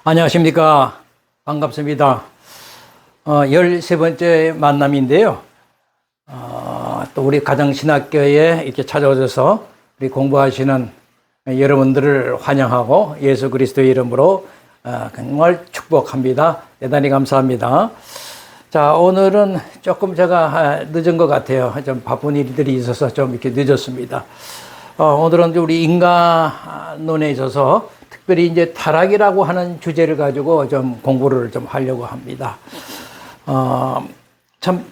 안녕하십니까. 반갑습니다. 13번째 만남인데요. 또 우리 가정신학교에 이렇게 찾아오셔서 우리 공부하시는 여러분들을 환영하고 예수 그리스도의 이름으로 정말 축복합니다. 대단히 감사합니다. 자, 오늘은 조금 제가 늦은 것 같아요. 좀 바쁜 일들이 있어서 좀 이렇게 늦었습니다. 오늘은 우리 인간론에 있어서 특별히 이제 타락이라고 하는 주제를 가지고 좀 공부를 좀 하려고 합니다. 참,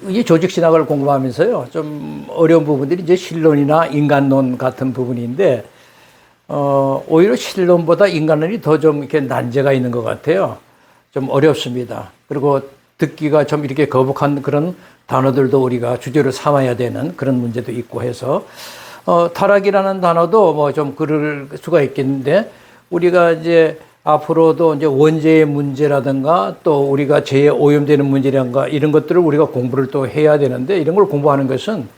이 조직신학을 공부하면서요, 좀 어려운 부분들이 이제 신론이나 인간론 같은 부분인데, 오히려 신론보다 인간론이 더 좀 이렇게 난제가 있는 것 같아요. 좀 어렵습니다. 그리고 듣기가 좀 이렇게 거북한 그런 단어들도 우리가 주제로 삼아야 되는 그런 문제도 있고 해서, 타락이라는 단어도 뭐 좀 그럴 수가 있겠는데, 우리가 이제 앞으로도 이제 원죄의 문제라든가 또 우리가 죄에 오염되는 문제라든가 이런 것들을 우리가 공부를 또 해야 되는데, 이런 걸 공부하는 것은,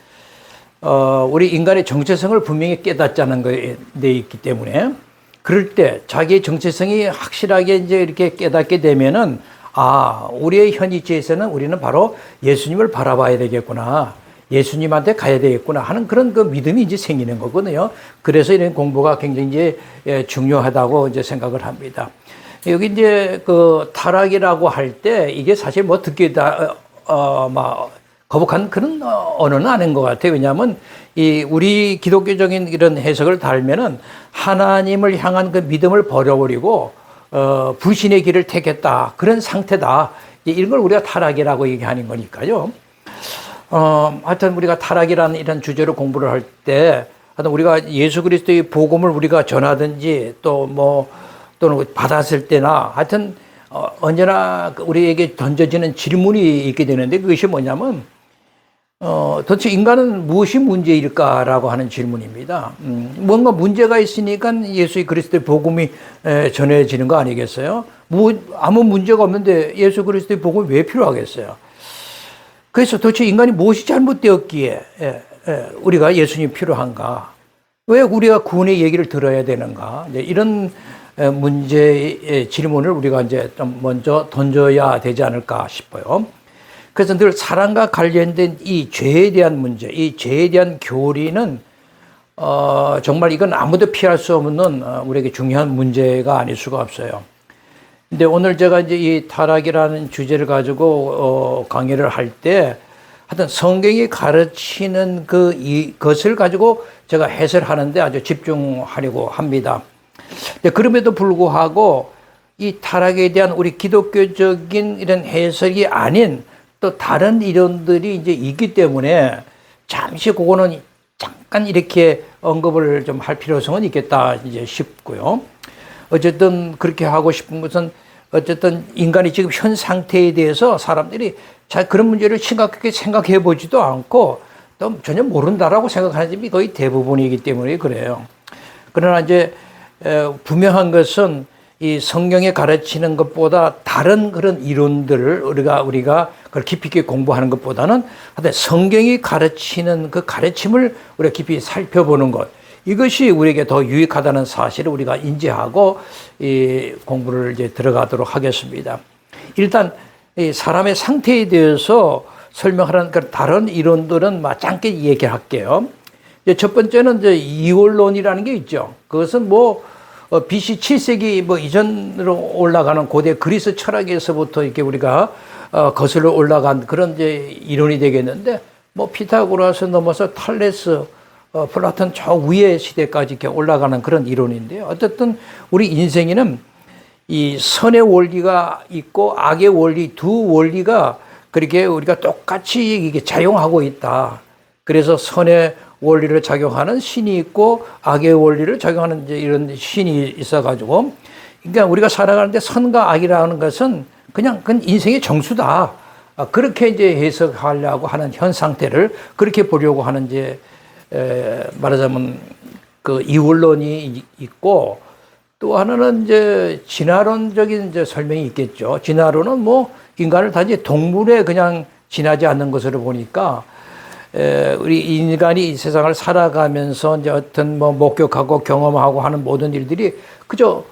우리 인간의 정체성을 분명히 깨닫자는 거에 돼 있기 때문에, 그럴 때 자기의 정체성이 확실하게 이제 이렇게 깨닫게 되면은, 우리의 현 위치에서는 우리는 바로 예수님을 바라봐야 되겠구나. 예수님한테 가야 되겠구나 하는 그런 그 믿음이 이제 생기는 거거든요. 그래서 이런 공부가 굉장히 이제 중요하다고 이제 생각을 합니다. 여기 이제 그 타락이라고 할 때 이게 사실 뭐 듣기다, 막 거북한 그런 언어는 아닌 것 같아요. 왜냐하면 이 우리 기독교적인 이런 해석을 달면은 하나님을 향한 그 믿음을 버려버리고, 불신의 길을 택했다. 그런 상태다. 이런 걸 우리가 타락이라고 얘기하는 거니까요. 하여튼 우리가 타락이라는 이런 주제로 공부를 할 때, 하여튼 우리가 예수 그리스도의 복음을 우리가 전하든지 또는 받았을 때나 하여튼, 언제나 우리에게 던져지는 질문이 있게 되는데, 그것이 뭐냐면, 도대체 인간은 무엇이 문제일까라고 하는 질문입니다. 뭔가 문제가 있으니까 예수 그리스도의 복음이 전해지는 거 아니겠어요? 아무 문제가 없는데 예수 그리스도의 복음이 왜 필요하겠어요? 그래서 도대체 인간이 무엇이 잘못되었기에 우리가 예수님이 필요한가? 왜 우리가 구원의 얘기를 들어야 되는가? 이런 문제의 질문을 우리가 이제 좀 먼저 던져야 되지 않을까 싶어요. 그래서 늘 사랑과 관련된 이 죄에 대한 문제, 이 죄에 대한 교리는 정말 이건 아무도 피할 수 없는 우리에게 중요한 문제가 아닐 수가 없어요. 근데 오늘 제가 이제 이 타락이라는 주제를 가지고 강의를 할 때 하여튼 성경이 가르치는 이것을 가지고 제가 해설하는데 아주 집중하려고 합니다. 근데 그럼에도 불구하고 이 타락에 대한 우리 기독교적인 이런 해석이 아닌 또 다른 이론들이 이제 있기 때문에 잠시 그거는 잠깐 이렇게 언급을 좀 할 필요성은 있겠다 이제 싶고요. 어쨌든 그렇게 하고 싶은 것은 어쨌든 인간이 지금 현 상태에 대해서 사람들이 잘 그런 문제를 심각하게 생각해 보지도 않고 또 전혀 모른다라고 생각하는 점이 거의 대부분이기 때문에 그래요. 그러나 이제 분명한 것은 이 성경에 가르치는 것보다 다른 그런 이론들을 우리가 그걸 깊이 있게 공부하는 것보다는 하여튼 성경이 가르치는 그 가르침을 우리가 깊이 살펴보는 것, 이것이 우리에게 더 유익하다는 사실을 우리가 인지하고 이 공부를 이제 들어가도록 하겠습니다. 일단 이 사람의 상태에 대해서 설명하는 그 다른 이론들은 짧게 얘기할게요. 첫 번째는 이제 이원론이라는 게 있죠. 그것은 BC 7세기 이전으로 올라가는 고대 그리스 철학에서부터 이렇게 우리가 거슬러 올라간 그런 이제 이론이 되겠는데, 피타고라스 넘어서 탈레스, 플라톤 저 위의 시대까지 이렇게 올라가는 그런 이론인데요. 어쨌든 우리 인생에는 이 선의 원리가 있고 악의 원리, 두 원리가 그렇게 우리가 똑같이 이게 작용하고 있다. 그래서 선의 원리를 작용하는 신이 있고 악의 원리를 작용하는 이제 이런 신이 있어가지고, 그러니까 우리가 살아가는데 선과 악이라는 것은 그건 인생의 정수다. 그렇게 이제 해석하려고 하는 현 상태를 그렇게 보려고 하는 이제 말하자면 그 이원론이 있고, 또 하나는 이제 진화론적인 이제 설명이 있겠죠. 진화론은 인간을 단지 동물에 그냥 지나지 않는 것으로 보니까, 우리 인간이 이 세상을 살아가면서 이제 어떤 목격하고 경험하고 하는 모든 일들이 그저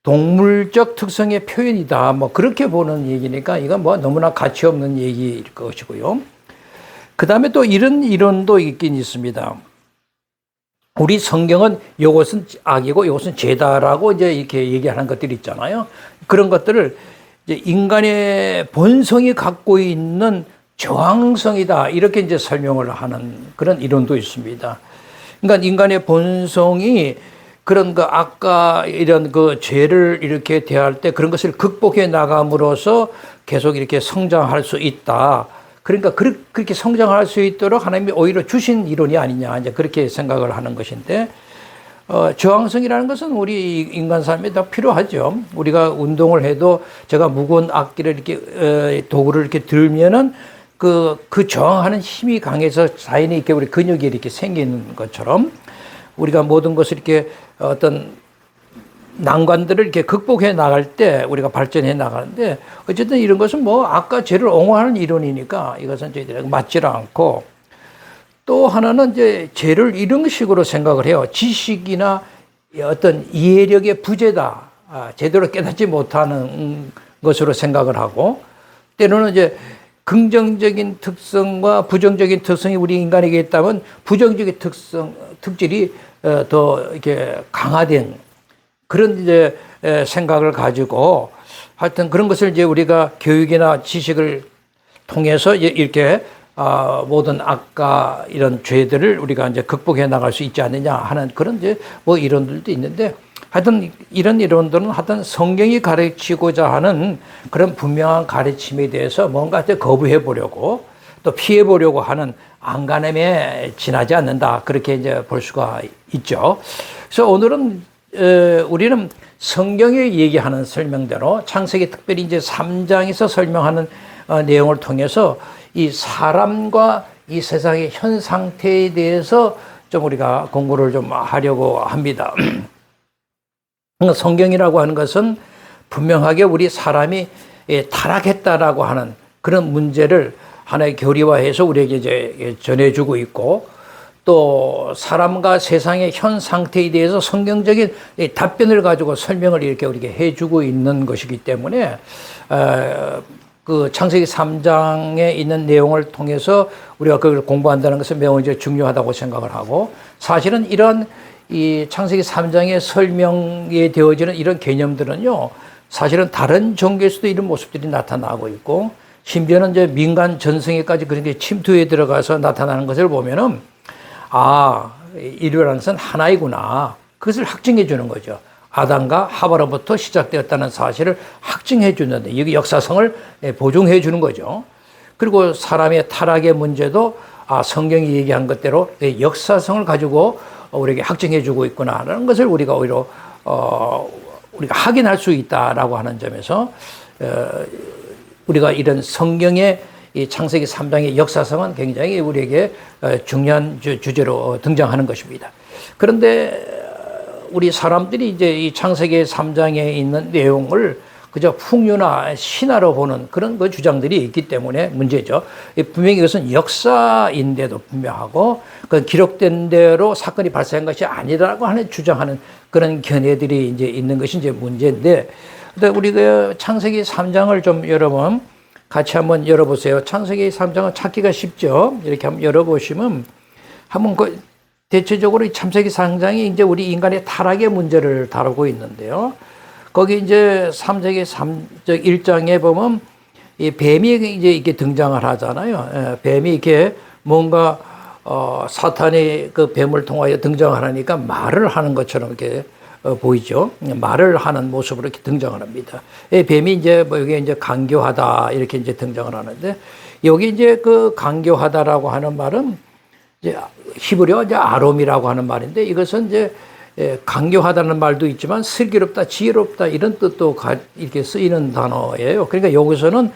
동물적 특성의 표현이다. 뭐 그렇게 보는 얘기니까 이건 뭐 너무나 가치 없는 얘기일 것이고요. 그 다음에 또 이런 이론도 있긴 있습니다. 우리 성경은 이것은 악이고 이것은 죄다라고 이제 이렇게 얘기하는 것들이 있잖아요. 그런 것들을 이제 인간의 본성이 갖고 있는 저항성이다. 이렇게 이제 설명을 하는 그런 이론도 있습니다. 그러니까 인간의 본성이 그런 그 악과 이런 그 죄를 이렇게 대할 때 그런 것을 극복해 나감으로써 계속 이렇게 성장할 수 있다. 그러니까 그렇게 성장할 수 있도록 하나님이 오히려 주신 이론이 아니냐, 이제 그렇게 생각을 하는 것인데, 저항성이라는 것은 우리 인간 삶에 다 필요하죠. 우리가 운동을 해도 제가 무거운 악기를 이렇게, 도구를 이렇게 들면은 그 저항하는 힘이 강해서 자연히 이렇게 우리 근육이 이렇게 생기는 것처럼 우리가 모든 것을 이렇게 어떤 난관들을 이렇게 극복해 나갈 때 우리가 발전해 나가는데, 어쨌든 이런 것은 뭐 악과 죄를 옹호하는 이론이니까 이것은 저희들에게 맞지를 않고, 또 하나는 이제 죄를 이런 식으로 생각을 해요. 지식이나 어떤 이해력의 부재다. 제대로 깨닫지 못하는 것으로 생각을 하고, 때로는 이제 긍정적인 특성과 부정적인 특성이 우리 인간에게 있다면 부정적인 특질이 더 이렇게 강화된 그런 이제 생각을 가지고, 하여튼 그런 것을 이제 우리가 교육이나 지식을 통해서 이렇게 모든 악과 이런 죄들을 우리가 이제 극복해 나갈 수 있지 않느냐 하는 그런 이제 뭐 이론들도 있는데, 하여튼 이런 이론들은 하여튼 성경이 가르치고자 하는 그런 분명한 가르침에 대해서 뭔가 거부해 보려고 또 피해 보려고 하는 안간힘에 지나지 않는다, 그렇게 이제 볼 수가 있죠. 그래서 오늘은 우리는 성경에 얘기하는 설명대로 창세기 특별히 이제 3장에서 설명하는 내용을 통해서 이 사람과 이 세상의 현 상태에 대해서 좀 우리가 공부를 좀 하려고 합니다. 성경이라고 하는 것은 분명하게 우리 사람이 타락했다라고 하는 그런 문제를 하나의 교리화해서 우리에게 이제 전해주고 있고, 또 사람과 세상의 현 상태에 대해서 성경적인 답변을 가지고 설명을 이렇게 우리에게 해주고 있는 것이기 때문에 그 창세기 3장에 있는 내용을 통해서 우리가 그걸 공부한다는 것은 매우 이제 중요하다고 생각을 하고, 사실은 이런 이 창세기 3장의 설명에 되어지는 이런 개념들은요, 사실은 다른 종교에서도 이런 모습들이 나타나고 있고, 심지어는 이제 민간 전승에까지 그런 게 침투에 들어가서 나타나는 것을 보면은, 인류라는 것은 하나이구나, 그것을 확증해 주는 거죠. 아담과 하와로부터 시작되었다는 사실을 확증해 주는데, 여기 역사성을 보증해 주는 거죠. 그리고 사람의 타락의 문제도 성경이 얘기한 것대로 역사성을 가지고 우리에게 확증해 주고 있구나라는 것을 우리가 오히려 우리가 확인할 수 있다라고 하는 점에서 우리가 이런 성경의 이 창세기 3장의 역사성은 굉장히 우리에게 중요한 주제로 등장하는 것입니다. 그런데 우리 사람들이 이제 이 창세기 3장에 있는 내용을 그저 풍류나 신화로 보는 그런 그 주장들이 있기 때문에 문제죠. 분명히 이것은 역사인데도 분명하고 그 기록된 대로 사건이 발생한 것이 아니라고 하는 주장하는 그런 견해들이 이제 있는 것이 이제 문제인데, 우리 그 창세기 3장을 좀 여러분 같이 한번 열어보세요. 창세기 3장은 찾기가 쉽죠. 이렇게 한번 열어보시면 한번 그 대체적으로 이 창세기 3장이 이제 우리 인간의 타락의 문제를 다루고 있는데요. 거기 이제 3세기 1장에 보면 이 뱀이 이제 이렇게 등장을 하잖아요. 뱀이 이렇게 뭔가 사탄이 그 뱀을 통하여 등장을 하니까 말을 하는 것처럼 이렇게 보이죠. 말을 하는 모습으로 이렇게 등장을 합니다. 뱀이 이제 뭐 여기 이제 강교하다 이렇게 이제 등장을 하는데, 여기 이제 그 강교하다라고 하는 말은 이제 히브리어 이제 아롬이라고 하는 말인데, 이것은 이제 강교하다는 말도 있지만 슬기롭다, 지혜롭다 이런 뜻도 이렇게 쓰이는 단어예요. 그러니까 여기서는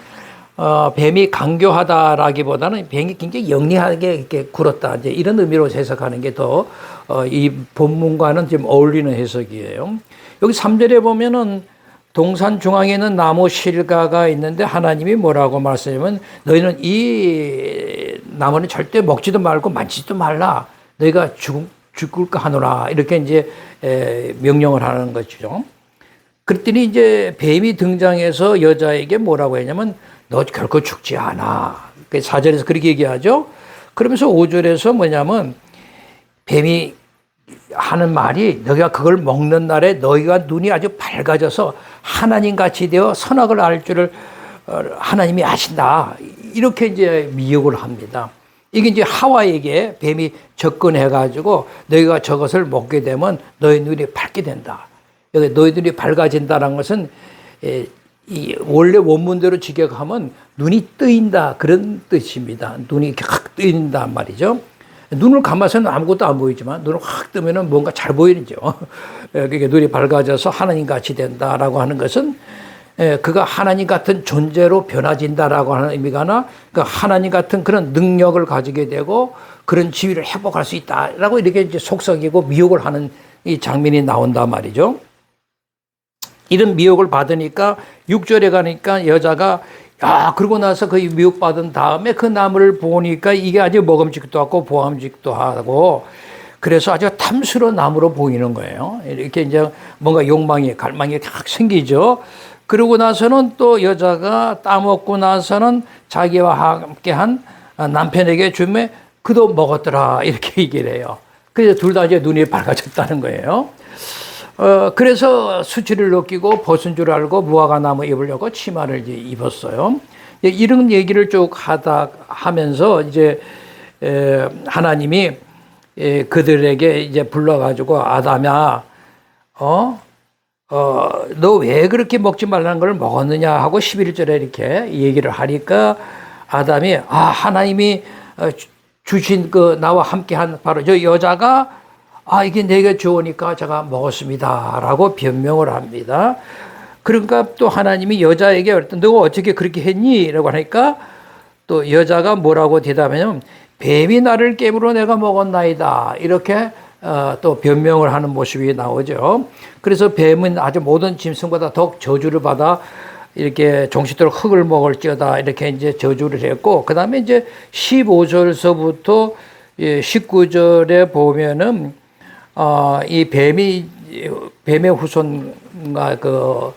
뱀이 강교하다라기보다는 뱀이 굉장히 영리하게 이렇게 굴었다, 이제 이런 의미로 해석하는 게 더 이 본문과는 좀 어울리는 해석이에요. 여기 3절에 보면은 동산 중앙에 있는 나무 실가가 있는데 하나님이 뭐라고 말씀하냐면, 너희는 이 나무는 절대 먹지도 말고 만지지도 말라. 너희가 죽을까 하노라. 이렇게 이제 명령을 하는 거죠. 그랬더니 이제 뱀이 등장해서 여자에게 뭐라고 했냐면 너 결코 죽지 않아. 4절에서 그렇게 얘기하죠. 그러면서 5절에서 뭐냐면 뱀이 하는 말이 너희가 그걸 먹는 날에 너희가 눈이 아주 밝아져서 하나님같이 되어 선악을 알 줄을 하나님이 아신다. 이렇게 이제 미혹을 합니다. 이게 이제 하와에게 뱀이 접근해가지고 너희가 저것을 먹게 되면 너희 눈이 밝게 된다. 여기 너희 눈이 밝아진다는 것은 이 원래 원문대로 직역하면 눈이 뜨인다 그런 뜻입니다. 눈이 이렇게 확 뜨인단 말이죠. 눈을 감아서는 아무것도 안 보이지만 눈을 확 뜨면은 뭔가 잘 보이죠. 그게 눈이 밝아져서 하나님 같이 된다라고 하는 것은 그가 하나님 같은 존재로 변화진다라고 하는 의미가 하나, 그 하나님 같은 그런 능력을 가지게 되고 그런 지위를 회복할 수 있다라고 이렇게 이제 속삭이고 미혹을 하는 이 장면이 나온단 말이죠. 이런 미혹을 받으니까 6절에 가니까 여자가 그러고 나서 그 미혹받은 다음에 그 나무를 보니까 이게 아주 먹음직도 하고 보암직도 하고 그래서 아주 탐스러운 나무로 보이는 거예요. 이렇게 이제 뭔가 욕망이, 갈망이 확 생기죠. 그러고 나서는 또 여자가 따먹고 나서는 자기와 함께 한 남편에게 주매 그도 먹었더라. 이렇게 얘기를 해요. 그래서 둘 다 이제 눈이 밝아졌다는 거예요. 그래서 수치를 느끼고 벗은 줄 알고 무화과 나무 입으려고 치마를 이제 입었어요. 이런 얘기를 쭉 하면서 이제 하나님이 그들에게 이제 불러가지고 아담아, 너 왜 그렇게 먹지 말라는 걸 먹었느냐 하고 11절에 이렇게 얘기를 하니까 아담이 하나님이 주신 그 나와 함께한 바로 저 여자가 이게 내게 좋으니까 제가 먹었습니다. 라고 변명을 합니다. 그러니까 또 하나님이 여자에게 너가 어떻게 그렇게 했니? 라고 하니까 또 여자가 뭐라고 대답하냐면 뱀이 나를 깨물어 내가 먹었나이다. 이렇게 또 변명을 하는 모습이 나오죠. 그래서 뱀은 아주 모든 짐승보다 더욱 저주를 받아 이렇게 종식도록 흙을 먹을지어다. 이렇게 이제 저주를 했고, 그 다음에 이제 15절서부터 19절에 보면은 이 뱀의 후손과 그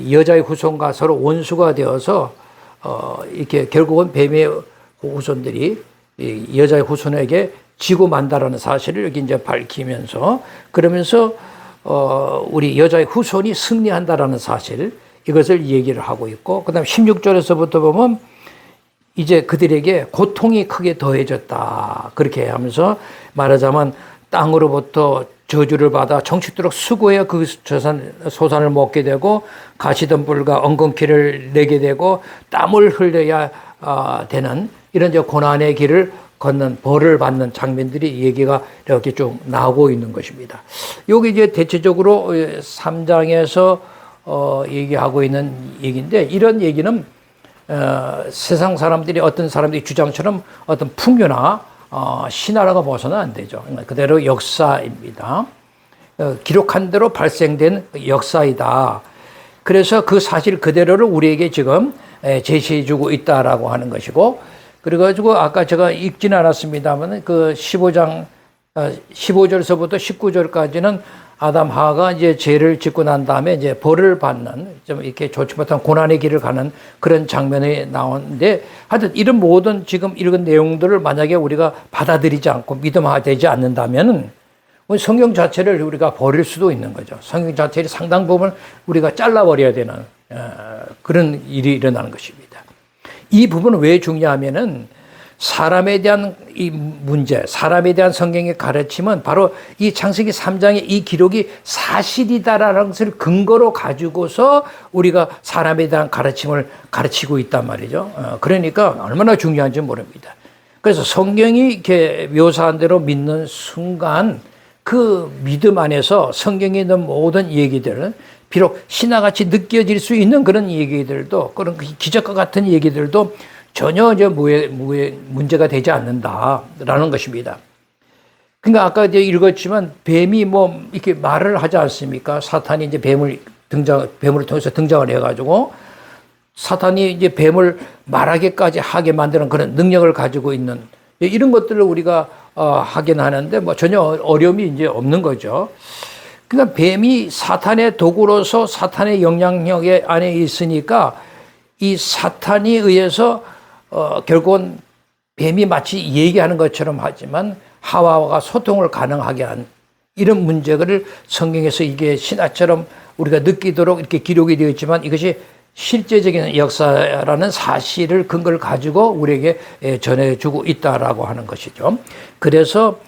여자의 후손과 서로 원수가 되어서 이렇게 결국은 뱀의 후손들이 이 여자의 후손에게 지고 만다라는 사실을 여기 이제 밝히면서 그러면서 우리 여자의 후손이 승리한다라는 사실 이것을 얘기를 하고 있고 그다음 16절에서부터 보면 이제 그들에게 고통이 크게 더해졌다 그렇게 하면서 말하자면 땅으로부터 저주를 받아 정식도록 수고해야 그 소산을 먹게 되고 가시덤불과 엉겅퀴를 내게 되고 땀을 흘려야 되는 이런 이제 고난의 길을 걷는 벌을 받는 장면들이 얘기가 이렇게 쭉 나오고 있는 것입니다. 여기 이제 대체적으로 3장에서 얘기하고 있는 얘기인데 이런 얘기는 세상 사람들이 어떤 사람들이 주장처럼 어떤 풍요나 신화라고 봐서는 안 되죠. 그대로 역사입니다. 기록한 대로 발생된 역사이다. 그래서 그 사실 그대로를 우리에게 지금 제시해주고 있다라고 하는 것이고, 그래가지고 아까 제가 읽지는 않았습니다만 그 15절서부터 19절까지는 아담 하와가 이제 죄를 짓고 난 다음에 이제 벌을 받는 좀 이렇게 좋지 못한 고난의 길을 가는 그런 장면이 나오는데 하여튼 이런 모든 지금 읽은 내용들을 만약에 우리가 받아들이지 않고 믿음화되지 않는다면은 성경 자체를 우리가 버릴 수도 있는 거죠. 성경 자체의 상당 부분 우리가 잘라버려야 되는 그런 일이 일어나는 것입니다. 이 부분은 왜 중요하면은 사람에 대한 이 문제, 사람에 대한 성경의 가르침은 바로 이 창세기 3장의 이 기록이 사실이다라는 것을 근거로 가지고서 우리가 사람에 대한 가르침을 가르치고 있단 말이죠. 그러니까 얼마나 중요한지 모릅니다. 그래서 성경이 이렇게 묘사한 대로 믿는 순간 그 믿음 안에서 성경에 있는 모든 얘기들은 비록 신화같이 느껴질 수 있는 그런 얘기들도 그런 기적과 같은 얘기들도 전혀 이제 문제가 되지 않는다라는 것입니다. 그러니까 아까 이제 읽었지만 뱀이 뭐 이렇게 말을 하지 않습니까? 사탄이 이제 뱀을 통해서 등장을 해가지고 사탄이 이제 뱀을 말하게까지 하게 만드는 그런 능력을 가지고 있는 이런 것들을 우리가 하긴 하는데 뭐 전혀 어려움이 이제 없는 거죠. 그러니까 뱀이 사탄의 도구로서 사탄의 영향력 안에 있으니까 이 사탄이 의해서 결국은 뱀이 마치 얘기하는 것처럼 하지만 하와가 소통을 가능하게 한 이런 문제를 성경에서 이게 신화처럼 우리가 느끼도록 이렇게 기록이 되어 있지만 이것이 실제적인 역사라는 사실을 근거를 가지고 우리에게 전해주고 있다라고 하는 것이죠. 그래서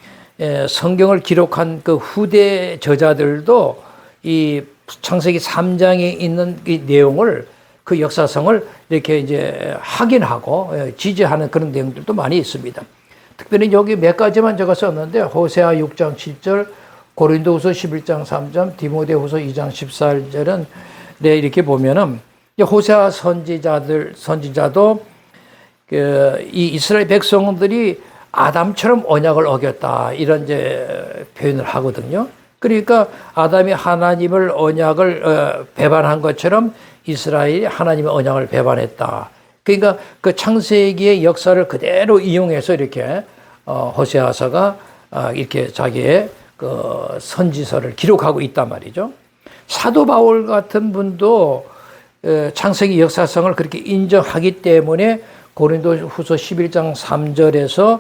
성경을 기록한 그 후대 저자들도 이 창세기 3장에 있는 이 내용을 그 역사성을 이렇게 이제 확인하고 지지하는 그런 내용들도 많이 있습니다. 특별히 여기 몇 가지만 제가 썼는데 호세아 6장 7절, 고린도후서 11장 3절, 디모데후서 2장 14절은 이렇게 보면은 호세아 선지자도 이 이스라엘 백성들이 아담처럼 언약을 어겼다 이런 이제 표현을 하거든요. 그러니까 아담이 하나님을 언약을 배반한 것처럼 이스라엘이 하나님의 언약을 배반했다. 그러니까 그 창세기의 역사를 그대로 이용해서 이렇게 호세아서가 이렇게 자기의 그 선지서를 기록하고 있단 말이죠. 사도 바울 같은 분도 창세기 역사성을 그렇게 인정하기 때문에 고린도후서 11장 3절에서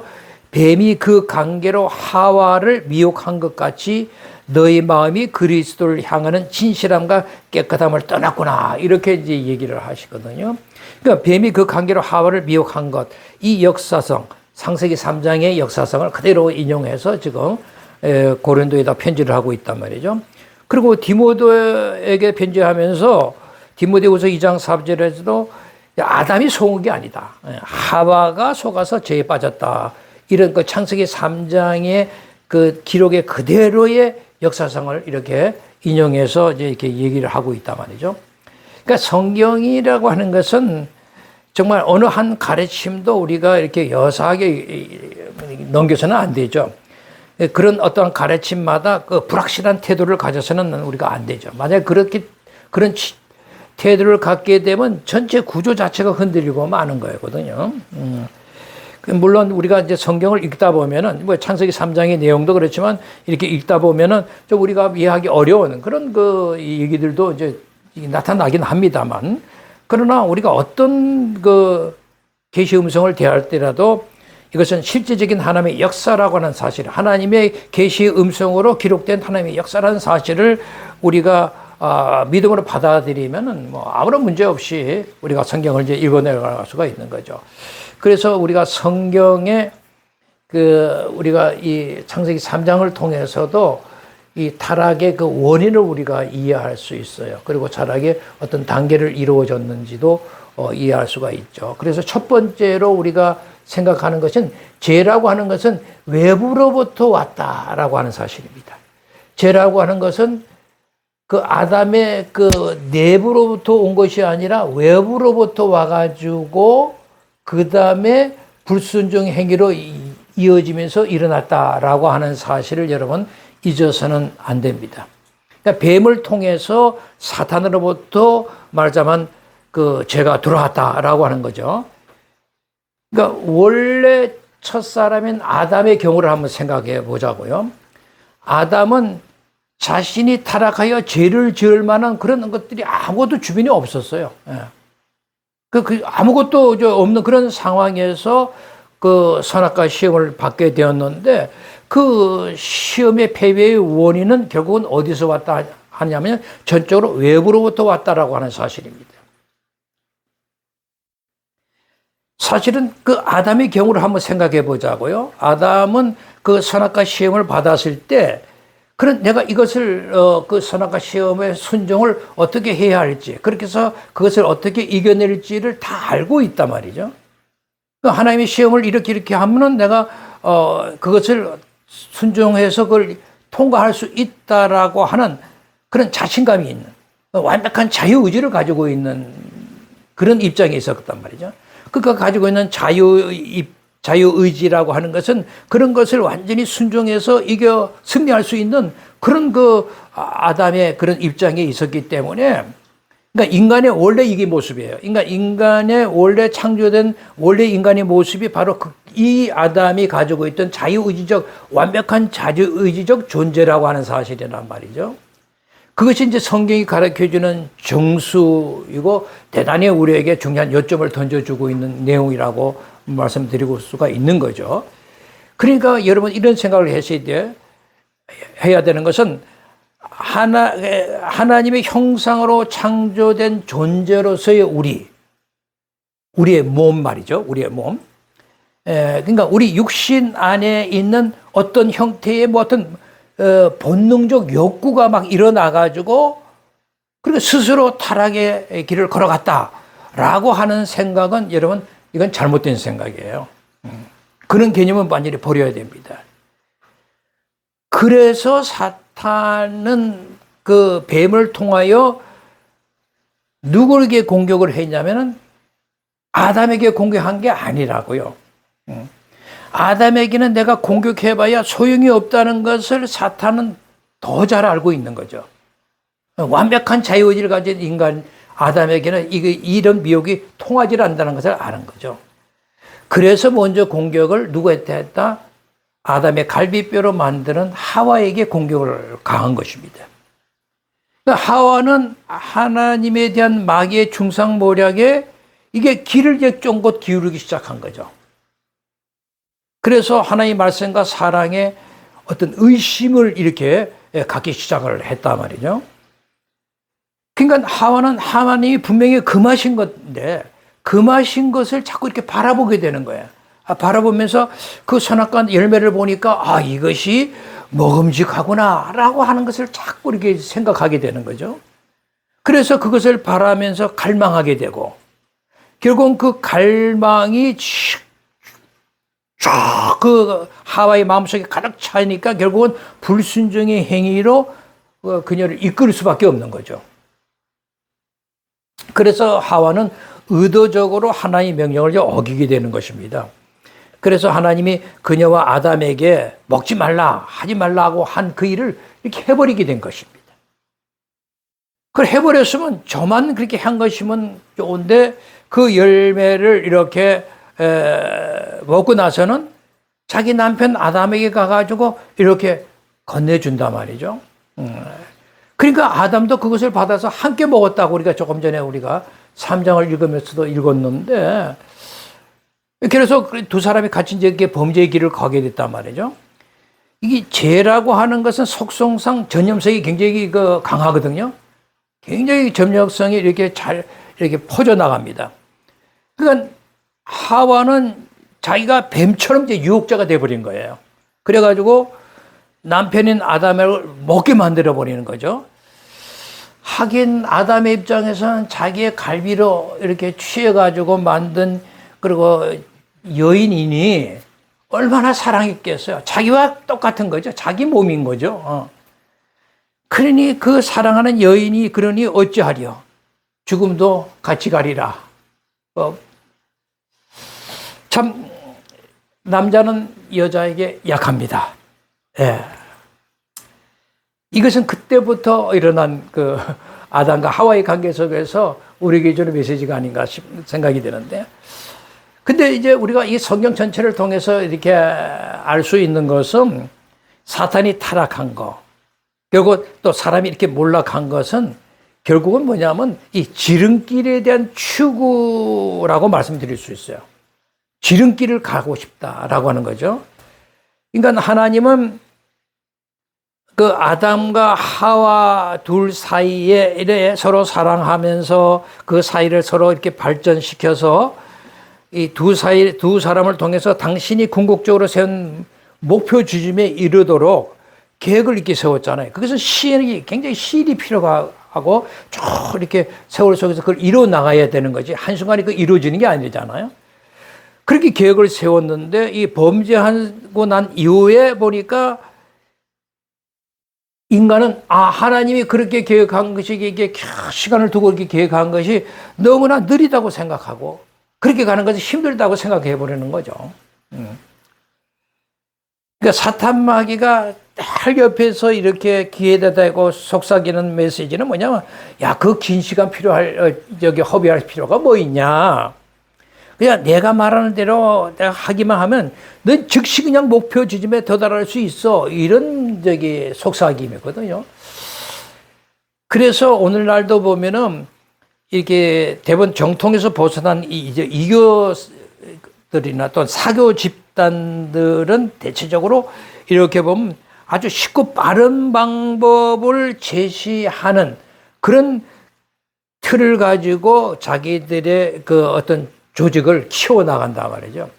뱀이 그 관계로 하와를 미혹한 것 같이 너희 마음이 그리스도를 향하는 진실함과 깨끗함을 떠났구나 이렇게 이제 얘기를 하시거든요. 그러니까 뱀이 그 관계로 하와를 미혹한 것, 이 역사성, 창세기 3장의 역사성을 그대로 인용해서 지금 고린도에다 편지를 하고 있단 말이죠. 그리고 디모데에게 편지하면서 디모데후서 2장 4절에서도 아담이 속은 게 아니다. 하와가 속아서 죄에 빠졌다. 이런 그 창세기 3장의 그 기록의 그대로의 역사성을 이렇게 인용해서 이제 이렇게 얘기를 하고 있단 말이죠. 그러니까 성경이라고 하는 것은 정말 어느 한 가르침도 우리가 이렇게 여사하게 넘겨서는 안 되죠. 그런 어떤 가르침마다 그 불확실한 태도를 가져서는 우리가 안 되죠. 만약에 그런 태도를 갖게 되면 전체 구조 자체가 흔들리고 마는 거거든요. 물론 우리가 이제 성경을 읽다 보면은 뭐 창세기 3장의 내용도 그렇지만 이렇게 읽다 보면은 좀 우리가 이해하기 어려운 그런 그 얘기들도 이제 나타나긴 합니다만, 그러나 우리가 어떤 그 계시 음성을 대할 때라도 이것은 실제적인 하나님의 역사라고 하는 사실, 하나님의 계시 음성으로 기록된 하나님의 역사라는 사실을 우리가 믿음으로 받아들이면은 뭐 아무런 문제 없이 우리가 성경을 이제 읽어내갈 수가 있는 거죠. 그래서 우리가 성경에 우리가 이 창세기 3장을 통해서도 이 타락의 그 원인을 우리가 이해할 수 있어요. 그리고 타락의 어떤 단계를 이루어졌는지도 이해할 수가 있죠. 그래서 첫 번째로 우리가 생각하는 것은 죄라고 하는 것은 외부로부터 왔다라고 하는 사실입니다. 죄라고 하는 것은 그 아담의 그 내부로부터 온 것이 아니라 외부로부터 와가지고 그 다음에 불순종 행위로 이어지면서 일어났다라고 하는 사실을 여러분 잊어서는 안 됩니다. 그러니까 뱀을 통해서 사탄으로부터 말하자면 그 죄가 들어왔다라고 하는 거죠. 그러니까 원래 첫사람인 아담의 경우를 한번 생각해 보자고요. 아담은 자신이 타락하여 죄를 지을 만한 그런 것들이 아무것도 주변에 없었어요. 아무것도 없는 그런 상황에서 그 선악과 시험을 받게 되었는데 그 시험의 패배의 원인은 결국은 어디서 왔다 하냐면 전적으로 외부로부터 왔다라고 하는 사실입니다. 사실은 그 아담의 경우를 한번 생각해 보자고요. 아담은 그 선악과 시험을 받았을 때 그런 내가 이것을 그 선악과 시험의 순종을 어떻게 해야 할지, 그렇게 해서 그것을 어떻게 이겨낼지를 다 알고 있단 말이죠. 하나님의 시험을 이렇게 하면은 내가 그것을 순종해서 그걸 통과할 수 있다라고 하는 그런 자신감이 있는 완벽한 자유의지를 가지고 있는 그런 입장에 있었단 말이죠. 그가 가지고 있는 자유의지라고 하는 것은 그런 것을 완전히 순종해서 승리할 수 있는 그런 그 아담의 그런 입장에 있었기 때문에, 그러니까 인간의 원래 이게 모습이에요. 그러니까 인간의 원래 창조된 원래 인간의 모습이 바로 이 아담이 가지고 있던 완벽한 자유의지적 존재라고 하는 사실이란 말이죠. 그것이 이제 성경이 가르쳐주는 정수이고 대단히 우리에게 중요한 요점을 던져주고 있는 내용이라고 말씀드리고 수가 있는 거죠. 그러니까 여러분 이런 생각을 해야 되는 것은 하나님의 형상으로 창조된 존재로서의 우리의 몸 말이죠. 우리의 몸. 그러니까 우리 육신 안에 있는 어떤 형태의 뭐 어떤 본능적 욕구가 막 일어나가지고 그리고 스스로 타락의 길을 걸어갔다라고 하는 생각은 여러분 이건 잘못된 생각이에요. 그런 개념은 완전히 버려야 됩니다. 그래서 사탄은 그 뱀을 통하여 누구에게 공격을 했냐면은 아담에게 공격한 게 아니라고요. 아담에게는 내가 공격해봐야 소용이 없다는 것을 사탄은 더 잘 알고 있는 거죠. 완벽한 자유의지를 가진 인간 아담에게는 이런 미혹이 통하지 않는다는 것을 아는 거죠. 그래서 먼저 공격을 누구한테 했다? 아담의 갈비뼈로 만드는 하와에게 공격을 가한 것입니다. 하와는 하나님에 대한 마귀의 중상모략에 이게 귀를 이제 쫑긋 기울이기 시작한 거죠. 그래서 하나님의 말씀과 사랑에 어떤 의심을 이렇게 갖기 시작을 했단 말이죠. 그러니까 하와는 하나님이 분명히 금하신 건데 금하신 것을 자꾸 이렇게 바라보게 되는 거예요. 바라보면서 그 선악과 열매를 보니까 이것이 먹음직하구나 라고 하는 것을 자꾸 이렇게 생각하게 되는 거죠. 그래서 그것을 바라면서 갈망하게 되고 결국은 그 갈망이 그 하와의 마음속에 가득 차니까 결국은 불순종의 행위로 그녀를 이끌 수밖에 없는 거죠. 그래서 하와는 의도적으로 하나님의 명령을 어기게 되는 것입니다. 그래서 하나님이 그녀와 아담에게 먹지 말라, 하지 말라고 한 그 일을 이렇게 해버리게 된 것입니다. 그걸 해버렸으면 저만 그렇게 한 것이면 좋은데 그 열매를 이렇게 먹고 나서는 자기 남편 아담에게 가가지고 이렇게 건네준단 말이죠. 그러니까 아담도 그것을 받아서 함께 먹었다고 우리가 조금 전에 우리가 3장을 읽으면서도 읽었는데 그래서 두 사람이 같이 이제 범죄의 길을 가게 됐단 말이죠. 이게 죄라고 하는 것은 속성상 전염성이 굉장히 강하거든요. 굉장히 전염성이 이렇게 잘 이렇게 퍼져나갑니다. 그러니까 하와는 자기가 뱀처럼 이제 유혹자가 돼버린 거예요. 그래가지고 남편인 아담을 먹게 만들어버리는 거죠. 하긴 아담의 입장에서는 자기의 갈비로 이렇게 취해가지고 만든 그리고 여인이니 얼마나 사랑했겠어요. 자기와 똑같은 거죠. 자기 몸인 거죠. 그러니 그 사랑하는 여인이 그러니 어찌하리요. 죽음도 같이 가리라. 참 남자는 여자에게 약합니다. 예. 이것은 그때부터 일어난 그 아담과 하와의 관계 속에서 우리에게 주는 메시지가 아닌가 생각이 되는데, 근데 이제 우리가 이 성경 전체를 통해서 이렇게 알 수 있는 것은 사탄이 타락한 거, 결국 또 사람이 이렇게 몰락한 것은 결국은 뭐냐면 이 지름길에 대한 추구라고 말씀드릴 수 있어요. 지름길을 가고 싶다라고 하는 거죠. 그러니까 하나님은 그 아담과 하와 둘 사이에 이래 서로 사랑하면서 그 사이를 서로 이렇게 발전시켜서 이 두 사람을 통해서 당신이 궁극적으로 세운 목표 지점에 이르도록 계획을 이렇게 세웠잖아요. 그것은 굉장히 시일이 필요하고 쭉 이렇게 세월 속에서 그걸 이루어 나가야 되는 거지. 한순간에 그 이루어지는 게 아니잖아요. 그렇게 계획을 세웠는데 이 범죄하고 난 이후에 보니까 인간은 하나님이 그렇게 계획한 것이 이게 시간을 두고 이렇게 계획한 것이 너무나 느리다고 생각하고 그렇게 가는 것이 힘들다고 생각해 버리는 거죠. 그러니까 사탄 마귀가 딱 옆에서 이렇게 귀에다 대고 속삭이는 메시지는 뭐냐면, 야, 그 긴 시간 허비할 필요가 뭐 있냐. 그냥 내가 말하는 대로 내가 하기만 하면 넌 즉시 그냥 목표 지점에 도달할 수 있어. 이런 속삭임이거든요. 그래서 오늘날도 보면은 이게 대부분 정통에서 벗어난 이제 이교들이나 또는 사교 집단들은 대체적으로 이렇게 보면 아주 쉽고 빠른 방법을 제시하는 그런 틀을 가지고 자기들의 그 어떤 조직을 키워나간다 말이죠.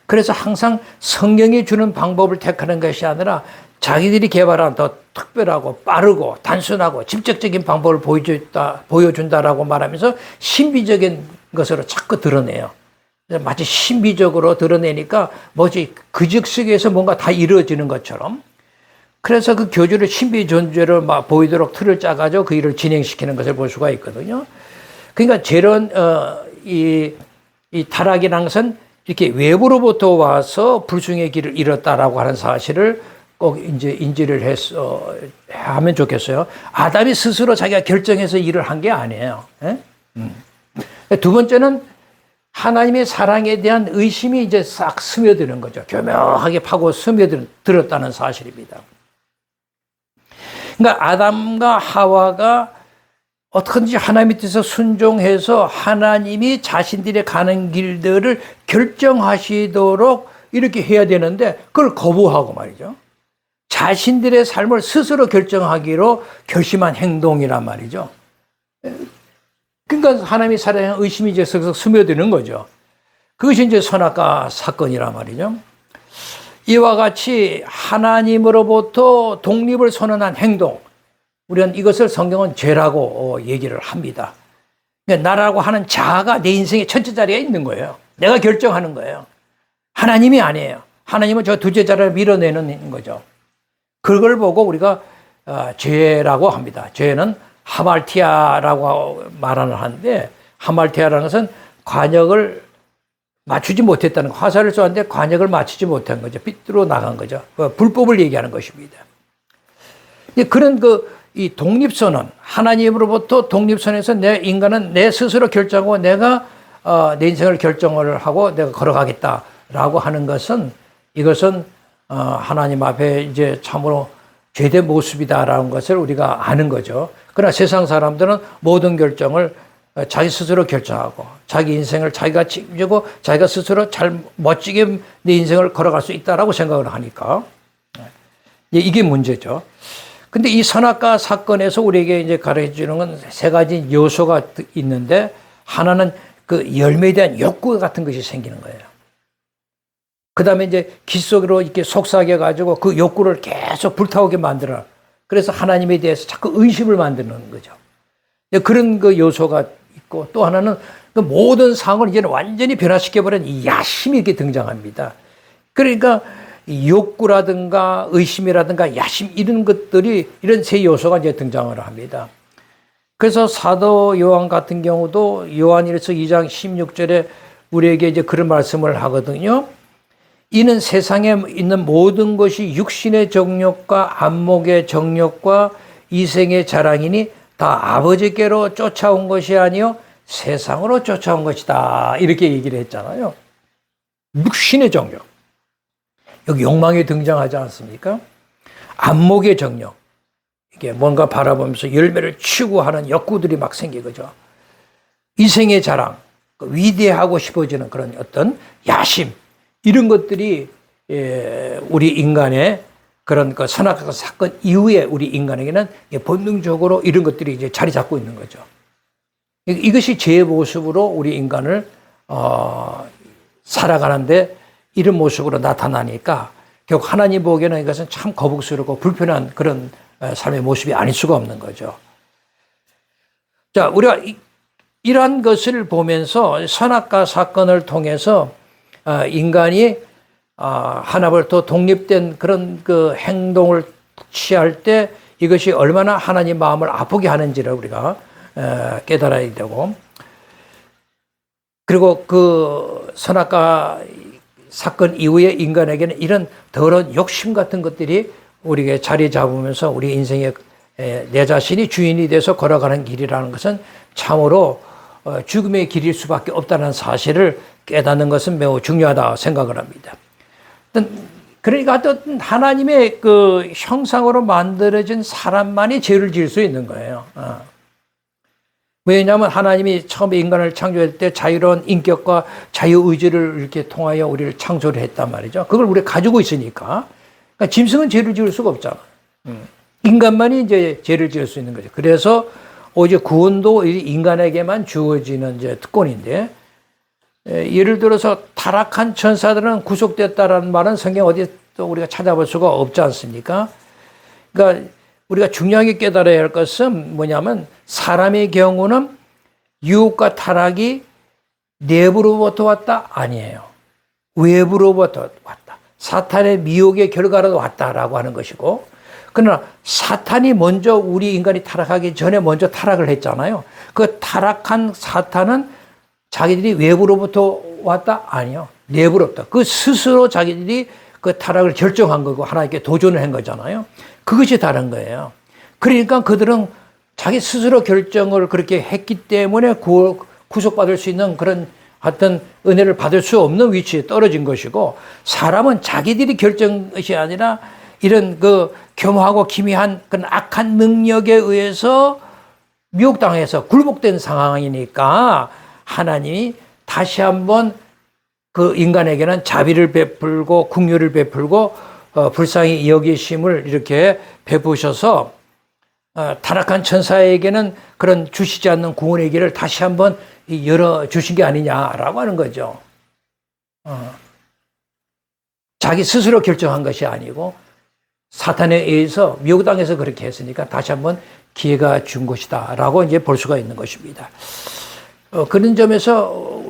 그래서 항상 성경이 주는 방법을 택하는 것이 아니라 자기들이 개발한 더 특별하고 빠르고 단순하고 직접적인 방법을 보여준다라고 말하면서 신비적인 것으로 자꾸 드러내요. 마치 신비적으로 드러내니까 뭐지 그 즉석에서 뭔가 다 이루어지는 것처럼. 그래서 그 교주를 신비 존재를 막 보이도록 틀을 짜가지고 그 일을 진행시키는 것을 볼 수가 있거든요. 그러니까 저런 이 타락이라는 것은 이렇게 외부로부터 와서 불순의 길을 잃었다라고 하는 사실을 꼭 이제 인지를 하면 좋겠어요. 아담이 스스로 자기가 결정해서 일을 한 게 아니에요. 두 번째는 하나님의 사랑에 대한 의심이 이제 싹 스며드는 거죠. 교묘하게 파고 스며들었다는 사실입니다. 그러니까 아담과 하와가 어떻게든지 하나님의 뜻에 순종해서 하나님이 자신들이 가는 길들을 결정하시도록 이렇게 해야 되는데 그걸 거부하고 말이죠. 자신들의 삶을 스스로 결정하기로 결심한 행동이란 말이죠. 그러니까 하나님의 사랑에 의심이 이제 쓱쓱 스며드는 거죠. 그것이 이제 선악과 사건이란 말이죠. 이와 같이 하나님으로부터 독립을 선언한 행동, 우리는 이것을 성경은 죄라고 얘기를 합니다. 그러니까 나라고 하는 자아가 내 인생의 첫째 자리에 있는 거예요. 내가 결정하는 거예요. 하나님이 아니에요. 하나님은 저 둘째 자리를 밀어내는 거죠. 그걸 보고 우리가 죄라고 합니다. 죄는 하말티아라고 말을 하는데, 하말티아라는 것은 관역을 맞추지 못했다는 거. 화살을 쏘았는데 관역을 맞추지 못한 거죠. 삐뚤어 나간 거죠. 불법을 얘기하는 것입니다. 그런 이 독립선언, 하나님으로부터 독립선에서 인간은 내 스스로 결정하고 내가 내 인생을 결정을 하고 내가 걸어가겠다라고 하는 것은 이것은 하나님 앞에 이제 참으로 죄된 모습이다라는 것을 우리가 아는 거죠. 그러나 세상 사람들은 모든 결정을 자기 스스로 결정하고 자기 인생을 자기가 책임지고 자기가 스스로 잘 멋지게 내 인생을 걸어갈 수 있다라고 생각을 하니까 이게 문제죠. 근데 이 선악과 사건에서 우리에게 이제 가르쳐 주는 건 세 가지 요소가 있는데, 하나는 그 열매에 대한 욕구 같은 것이 생기는 거예요. 그 다음에 이제 기 속으로 이렇게 속삭여가지고 그 욕구를 계속 불타오게 만들어. 그래서 하나님에 대해서 자꾸 의심을 만드는 거죠. 그런 그 요소가 있고, 또 하나는 그 모든 상황을 이제는 완전히 변화시켜버린 이 야심이 이렇게 등장합니다. 그러니까 욕구라든가 의심이라든가 야심 이런 것들이 이런 세 요소가 이제 등장을 합니다. 그래서 사도 요한 같은 경우도 요한일서 2장 16절에 우리에게 이제 그런 말씀을 하거든요. 이는 세상에 있는 모든 것이 육신의 정욕과 안목의 정욕과 이생의 자랑이니 다 아버지께로 쫓아온 것이 아니요 세상으로 쫓아온 것이다. 이렇게 얘기를 했잖아요. 육신의 정욕. 여기 욕망이 등장하지 않습니까? 안목의 정욕. 이게 뭔가 바라보면서 열매를 추구하는 욕구들이 막 생기죠. 이생의 자랑, 위대하고 싶어지는 그런 어떤 야심, 이런 것들이 우리 인간의 그런 그 선악과 사건 이후에 우리 인간에게는 본능적으로 이런 것들이 이제 자리 잡고 있는 거죠. 이것이 죄의 모습으로 우리 인간을 살아가는데 이런 모습으로 나타나니까 결국 하나님 보기에는 이것은 참 거북스럽고 불편한 그런 삶의 모습이 아닐 수가 없는 거죠. 자, 우리가 이러한 것을 보면서 선악과 사건을 통해서 인간이 하나로부터 독립된 그런 그 행동을 취할 때 이것이 얼마나 하나님 마음을 아프게 하는지를 우리가 깨달아야 되고, 그리고 그 선악과 사건 이후에 인간에게는 이런 더러운 욕심 같은 것들이 우리에게 자리 잡으면서 우리 인생에 내 자신이 주인이 돼서 걸어가는 길이라는 것은 참으로 죽음의 길일 수밖에 없다는 사실을 깨닫는 것은 매우 중요하다 생각을 합니다. 그러니까 어떤 하나님의 그 형상으로 만들어진 사람만이 죄를 지을 수 있는 거예요. 왜냐하면 하나님이 처음에 인간을 창조할 때 자유로운 인격과 자유의지를 이렇게 통하여 우리를 창조를 했단 말이죠. 그걸 우리가 가지고 있으니까. 그러니까 짐승은 죄를 지을 수가 없잖아. 인간만이 이제 죄를 지을 수 있는 거죠. 그래서 오직 구원도 인간에게만 주어지는 이제 특권인데, 예를 들어서 타락한 천사들은 구속됐다라는 말은 성경 어디에 또 우리가 찾아볼 수가 없지 않습니까? 그러니까 우리가 중요하게 깨달아야 할 것은 뭐냐면, 사람의 경우는 유혹과 타락이 내부로부터 왔다? 아니에요. 외부로부터 왔다. 사탄의 미혹의 결과로 왔다라고 하는 것이고, 그러나 사탄이 먼저, 우리 인간이 타락하기 전에 먼저 타락을 했잖아요. 그 타락한 사탄은 자기들이 외부로부터 왔다? 아니요. 내부로부터. 그 스스로 자기들이 그 타락을 결정한 거고 하나님께 도전을 한 거잖아요. 그것이 다른 거예요. 그러니까 그들은 자기 스스로 결정을 그렇게 했기 때문에 구속받을 수 있는 그런 어떤 은혜를 받을 수 없는 위치에 떨어진 것이고, 사람은 자기들이 결정한 것이 아니라 이런 그 교묘하고 기미한 그런 악한 능력에 의해서 미혹당해서 굴복된 상황이니까 하나님이 다시 한번 그 인간에게는 자비를 베풀고 긍휼을 베풀고 불쌍히 여기심을 이렇게 베푸셔서 타락한 천사에게는 그런 주시지 않는 구원의 길을 다시 한번 열어주신 게 아니냐라고 하는 거죠. 자기 스스로 결정한 것이 아니고 사탄에 의해서 미혹당해서 그렇게 했으니까 다시 한번 기회가 준 것이다라고 이제 볼 수가 있는 것입니다. 그런 점에서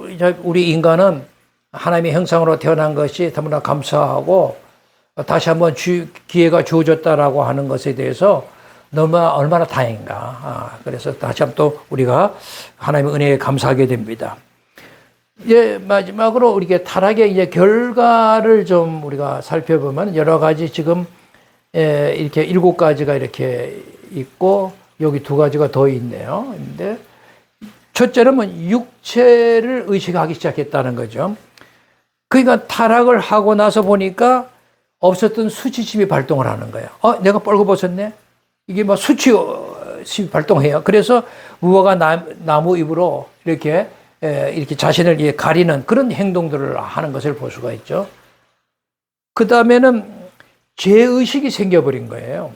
우리 인간은 하나님의 형상으로 태어난 것이 너무나 감사하고, 다시 한번 기회가 주어졌다라고 하는 것에 대해서 얼마나 다행인가. 그래서 다시 한번 또 우리가 하나님의 은혜에 감사하게 됩니다. 이제 마지막으로 우리가 타락의 이제 결과를 좀 우리가 살펴보면 여러 가지 지금 이렇게 7가지가 이렇게 있고 여기 2가지가 더 있네요. 근데 첫째는 뭐 육체를 의식하기 시작했다는 거죠. 그러니까 타락을 하고 나서 보니까 없었던 수치심이 발동을 하는 거예요. 내가 뻘거벗었네? 이게 뭐 수치심이 발동해요. 그래서 무화과 나무 잎으로 이렇게 자신을 가리는 그런 행동들을 하는 것을 볼 수가 있죠. 그 다음에는 죄의식이 생겨버린 거예요.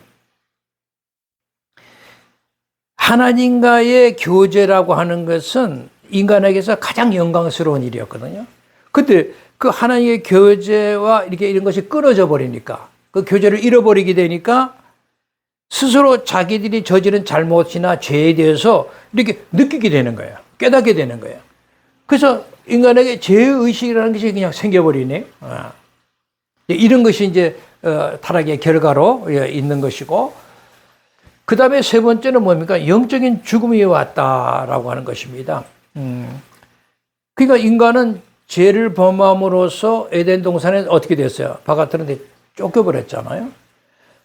하나님과의 교제라고 하는 것은 인간에게서 가장 영광스러운 일이었거든요. 근데 그 하나님의 교제와 이런 것이 끊어져 버리니까, 그 교제를 잃어버리게 되니까 스스로 자기들이 저지른 잘못이나 죄에 대해서 이렇게 느끼게 되는 거예요. 깨닫게 되는 거예요. 그래서 인간에게 죄의식이라는 것이 그냥 생겨버리네. 이런 것이 이제 타락의 결과로 있는 것이고, 그 다음에 세 번째는 뭡니까? 영적인 죽음이 왔다라고 하는 것입니다. 그러니까 인간은 죄를 범함으로써 에덴 동산에 어떻게 됐어요? 바깥으로 쫓겨버렸잖아요.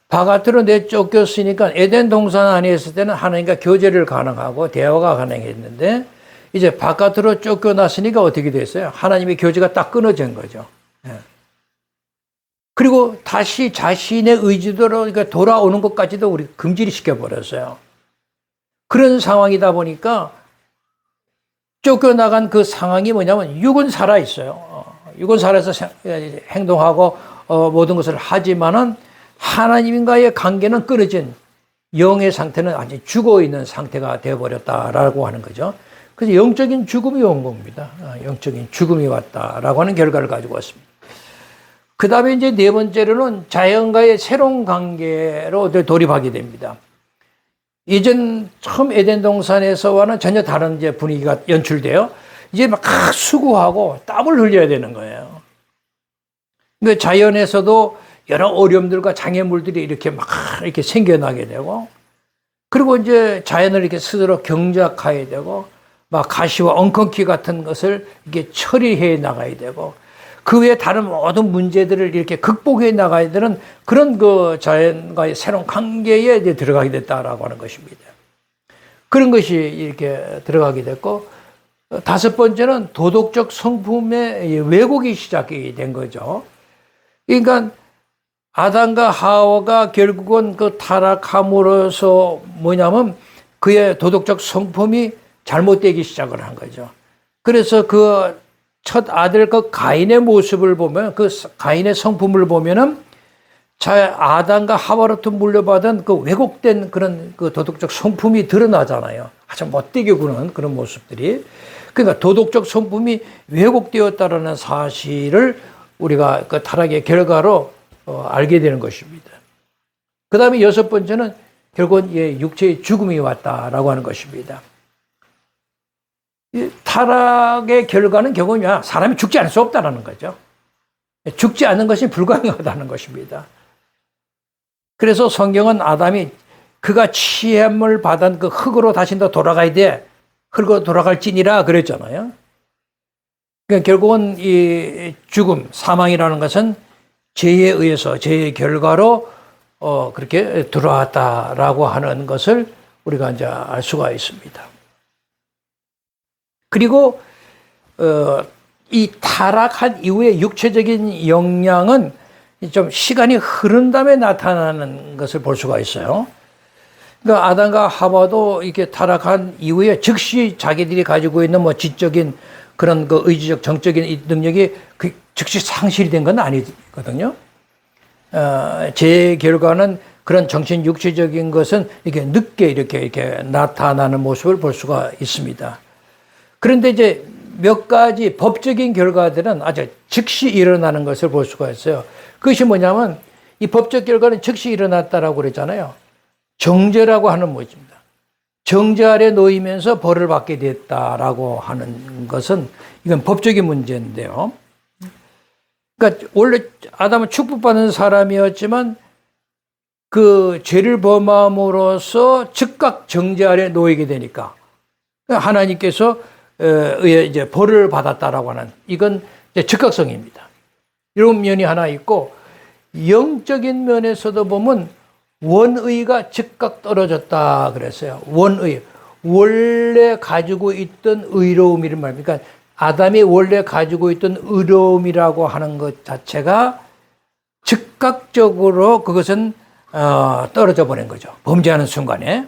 바깥으로 내쫓겼으니까 에덴 동산 안에 있을 때는 하나님과 교제를 가능하고 대화가 가능했는데, 이제 바깥으로 쫓겨났으니까 어떻게 됐어요? 하나님의 교제가 딱 끊어진 거죠. 그리고 다시 자신의 의지대로 돌아오는 것까지도 우리 금지를 시켜버렸어요. 그런 상황이다 보니까 쫓겨나간 그 상황이 뭐냐면 육은 살아있어요. 육은 살아서 행동하고 모든 것을 하지만은 하나님과의 관계는 끊어진 영의 상태는 아직 죽어있는 상태가 되어버렸다라고 하는 거죠. 그래서 영적인 죽음이 온 겁니다. 영적인 죽음이 왔다라고 하는 결과를 가지고 왔습니다. 그 다음에 이제 네 번째로는 자연과의 새로운 관계로 돌입하게 됩니다. 이전 처음 에덴 동산에서와는 전혀 다른 이제 분위기가 연출돼요. 이제 막 수고하고 땀을 흘려야 되는 거예요. 그러니까 자연에서도 여러 어려움들과 장애물들이 이렇게 막 이렇게 생겨나게 되고, 그리고 이제 자연을 이렇게 스스로 경작해야 되고, 막 가시와 엉겅퀴 같은 것을 이렇게 처리해 나가야 되고, 그 외에 다른 모든 문제들을 이렇게 극복해 나가야 되는 그런 그 자연과의 새로운 관계에 이제 들어가게 됐다라고 하는 것입니다. 그런 것이 이렇게 들어가게 됐고, 다섯 번째는 도덕적 성품의 왜곡이 시작이 된 거죠. 그러니까 아담과 하와가 결국은 그 타락함으로써 뭐냐면 그의 도덕적 성품이 잘못되기 시작을 한 거죠. 그래서 그 첫 아들 그 가인의 모습을 보면, 그 가인의 성품을 보면은 아담과 하와로부터 물려받은 그 왜곡된 그런 그 도덕적 성품이 드러나잖아요. 아주 못되게 구는 그런 모습들이. 그러니까 도덕적 성품이 왜곡되었다라는 사실을 우리가 그 타락의 결과로 알게 되는 것입니다. 그 다음에 여섯 번째는 결국은 육체의 죽음이 왔다라고 하는 것입니다. 이 타락의 결과는 결국은 사람이 죽지 않을 수 없다는 거죠. 죽지 않는 것이 불가능하다는 것입니다. 그래서 성경은 아담이 그가 취함을 받은 그 흙으로 다시 더 돌아가야 돼. 흙으로 돌아갈지니라 그랬잖아요. 그러니까 결국은 이 죽음, 사망이라는 것은 죄에 의해서, 죄의 결과로 그렇게 들어왔다라고 하는 것을 우리가 이제 알 수가 있습니다. 그리고 이 타락한 이후에 육체적인 영향은 좀 시간이 흐른 다음에 나타나는 것을 볼 수가 있어요. 그러니까 아담과 하와도 이렇게 타락한 이후에 즉시 자기들이 가지고 있는 뭐 지적인 그런 그 의지적 정적인 능력이 즉시 상실이 된 건 아니거든요. 제 결과는 그런 정신 육체적인 것은 이렇게 늦게 이렇게 나타나는 모습을 볼 수가 있습니다. 그런데 이제 몇 가지 법적인 결과들은 아주 즉시 일어나는 것을 볼 수가 있어요. 그것이 뭐냐면 이 법적 결과는 즉시 일어났다라고 그랬잖아요. 정죄라고 하는 것입니다. 정죄 아래 놓이면서 벌을 받게 됐다라고 하는 것은 이건 법적인 문제인데요. 그러니까 원래 아담은 축복받는 사람이었지만 그 죄를 범함으로써 즉각 정죄 아래 놓이게 되니까 하나님께서 이제 벌을 받았다라고 하는 이건 이제 즉각성입니다. 이런 면이 하나 있고 영적인 면에서도 보면 원의가 즉각 떨어졌다 그랬어요. 원의. 원래 가지고 있던 의로움이란 말입니다. 그러니까 아담이 원래 가지고 있던 의로움이라고 하는 것 자체가 즉각적으로 그것은 떨어져 버린 거죠. 범죄하는 순간에.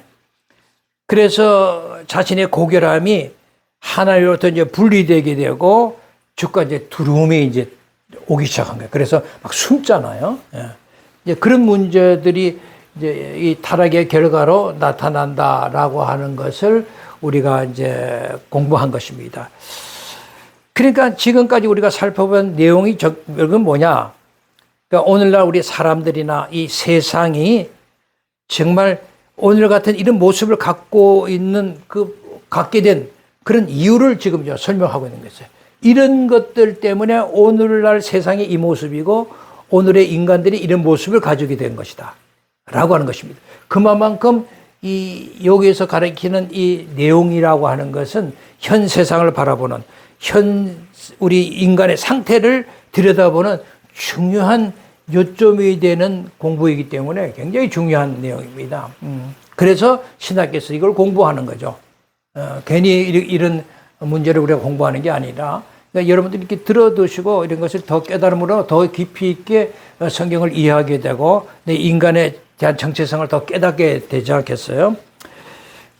그래서 자신의 고결함이 하나님으로부터 이제 분리되게 되고 주가 이제 두려움이 이제 오기 시작한 거예요. 그래서 막 숨잖아요. 이제 그런 문제들이 이제 이 타락의 결과로 나타난다라고 하는 것을 우리가 이제 공부한 것입니다. 그러니까 지금까지 우리가 살펴본 내용이 이건 뭐냐? 그러니까 오늘날 우리 사람들이나 이 세상이 정말 오늘 같은 이런 모습을 갖고 있는 갖게 된 그런 이유를 지금 설명하고 있는 거죠. 이런 것들 때문에 오늘날 세상이 이 모습이고 오늘의 인간들이 이런 모습을 가지게 된 것이다. 라고 하는 것입니다. 그만큼 여기에서 가리키는 이 내용이라고 하는 것은 현 세상을 바라보는 우리 인간의 상태를 들여다보는 중요한 요점이 되는 공부이기 때문에 굉장히 중요한 내용입니다. 그래서 신학교에서 이걸 공부하는 거죠. 괜히 이런 문제를 우리가 공부하는 게 아니라 그러니까 여러분들이 이렇게 들어두시고 이런 것을 더 깨달음으로 더 깊이 있게 성경을 이해하게 되고 인간에 대한 정체성을 더 깨닫게 되지 않겠어요?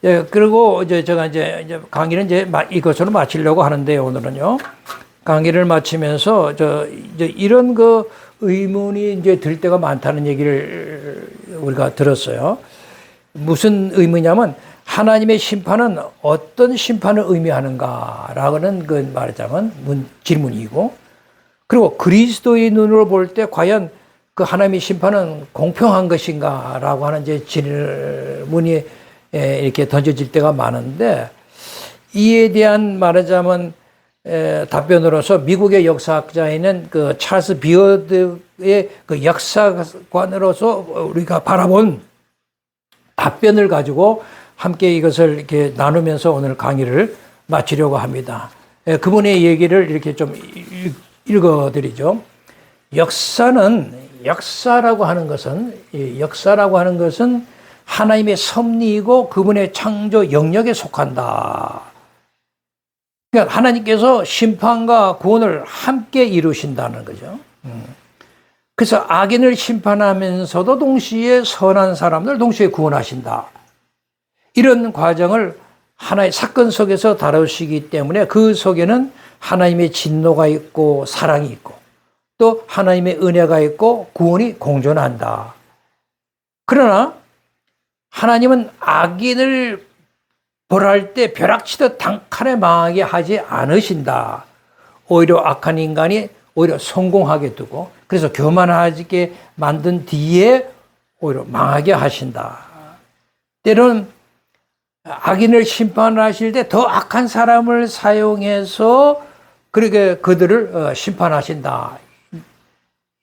예, 그리고 제가 이제 강의는 이것으로 마치려고 하는데 오늘은요. 강의를 마치면서 이런 의문이 이제 들 때가 많다는 얘기를 우리가 들었어요. 무슨 의문이냐면 하나님의 심판은 어떤 심판을 의미하는가라는 그 말하자면 질문이고, 그리고 그리스도의 눈으로 볼 때 과연 그 하나님의 심판은 공평한 것인가라고 하는 이제 질문이 이렇게 던져질 때가 많은데, 이에 대한 말하자면 답변으로서 미국의 역사학자인 그 찰스 비어드의 그 역사관으로서 우리가 바라본 답변을 가지고 함께 이것을 이렇게 나누면서 오늘 강의를 마치려고 합니다. 그분의 얘기를 이렇게 좀 읽어드리죠. 역사라고 하는 것은 하나님의 섭리이고 그분의 창조 영역에 속한다. 그러니까 하나님께서 심판과 구원을 함께 이루신다는 거죠. 그래서 악인을 심판하면서도 동시에 선한 사람들 동시에 구원하신다. 이런 과정을 하나의 사건 속에서 다루시기 때문에 그 속에는 하나님의 진노가 있고 사랑이 있고 또 하나님의 은혜가 있고 구원이 공존한다. 그러나 하나님은 악인을 벌할 때 벼락치듯 단칼에 망하게 하지 않으신다. 오히려 악한 인간이 오히려 성공하게 두고 그래서 교만하게 만든 뒤에 오히려 망하게 하신다. 때로는 악인을 심판하실 때 더 악한 사람을 사용해서 그렇게 그들을 심판하신다.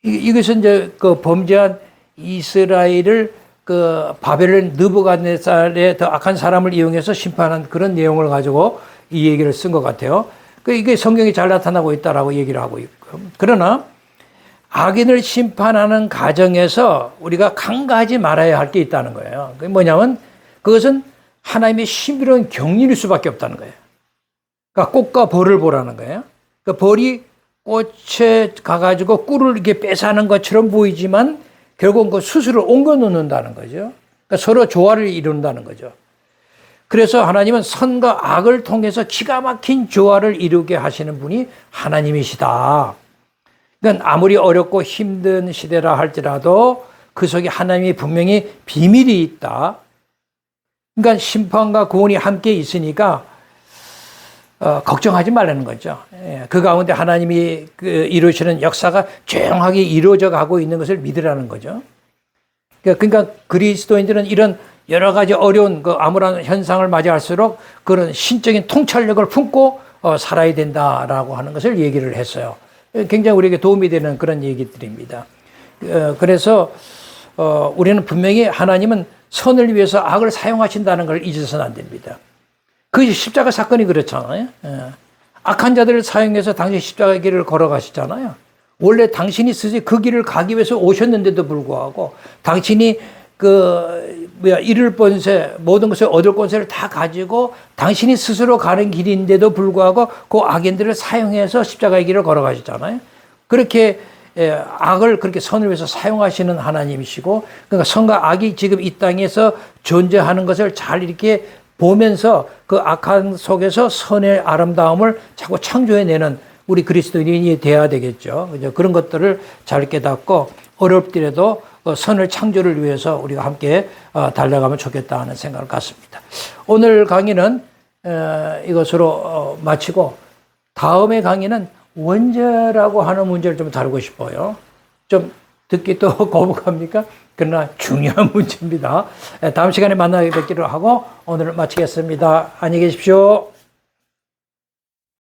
이것은 이제 그 범죄한 이스라엘을 그 바벨론 느부갓네살의 더 악한 사람을 이용해서 심판한 그런 내용을 가지고 이 얘기를 쓴 것 같아요. 이게 성경이 잘 나타나고 있다라고 얘기를 하고 있고. 그러나 악인을 심판하는 과정에서 우리가 간과하지 말아야 할 게 있다는 거예요. 그게 뭐냐면 그것은 하나님의 신비로운 경륜일 수밖에 없다는 거예요. 그러니까 꽃과 벌을 보라는 거예요. 그 벌이 꽃에 가가지고 꿀을 이렇게 빼사는 것처럼 보이지만 결국은 그 수술을 옮겨 놓는다는 거죠. 그러니까 서로 조화를 이룬다는 거죠. 그래서 하나님은 선과 악을 통해서 기가 막힌 조화를 이루게 하시는 분이 하나님이시다. 그러니까 아무리 어렵고 힘든 시대라 할지라도 그 속에 하나님이 분명히 비밀이 있다. 그러니까 심판과 구원이 함께 있으니까 걱정하지 말라는 거죠. 그 가운데 하나님이 이루시는 역사가 조용하게 이루어져 가고 있는 것을 믿으라는 거죠. 그러니까 그리스도인들은 이런 여러 가지 어려운 그 암울한 현상을 맞이할수록 그런 신적인 통찰력을 품고 살아야 된다라고 하는 것을 얘기를 했어요. 굉장히 우리에게 도움이 되는 그런 얘기들입니다. 그래서 우리는 분명히 하나님은 선을 위해서 악을 사용하신다는 걸 잊어서는 안 됩니다. 그 십자가 사건이 그렇잖아요. 악한 자들을 사용해서 당신 십자가 길을 걸어가시잖아요. 원래 당신이 스스로 그 길을 가기 위해서 오셨는데도 불구하고 당신이 잃을 번세, 모든 것을 얻을 권세를 다 가지고 당신이 스스로 가는 길인데도 불구하고 그 악인들을 사용해서 십자가의 길을 걸어가시잖아요. 그렇게 악을 그렇게 선을 위해서 사용하시는 하나님이시고, 그러니까 선과 악이 지금 이 땅에서 존재하는 것을 잘 이렇게 보면서 그 악한 속에서 선의 아름다움을 자꾸 창조해내는 우리 그리스도인이 돼야 되겠죠. 그런 것들을 잘 깨닫고 어렵더라도 선을 창조를 위해서 우리가 함께 달려가면 좋겠다 하는 생각을 갖습니다. 오늘 강의는 이것으로 마치고 다음의 강의는 원죄라고 하는 문제를 좀 다루고 싶어요. 좀 듣기 또 거북합니까? 그러나 중요한 문제입니다. 다음 시간에 만나 뵙기로 하고 오늘 마치겠습니다. 안녕히 계십시오.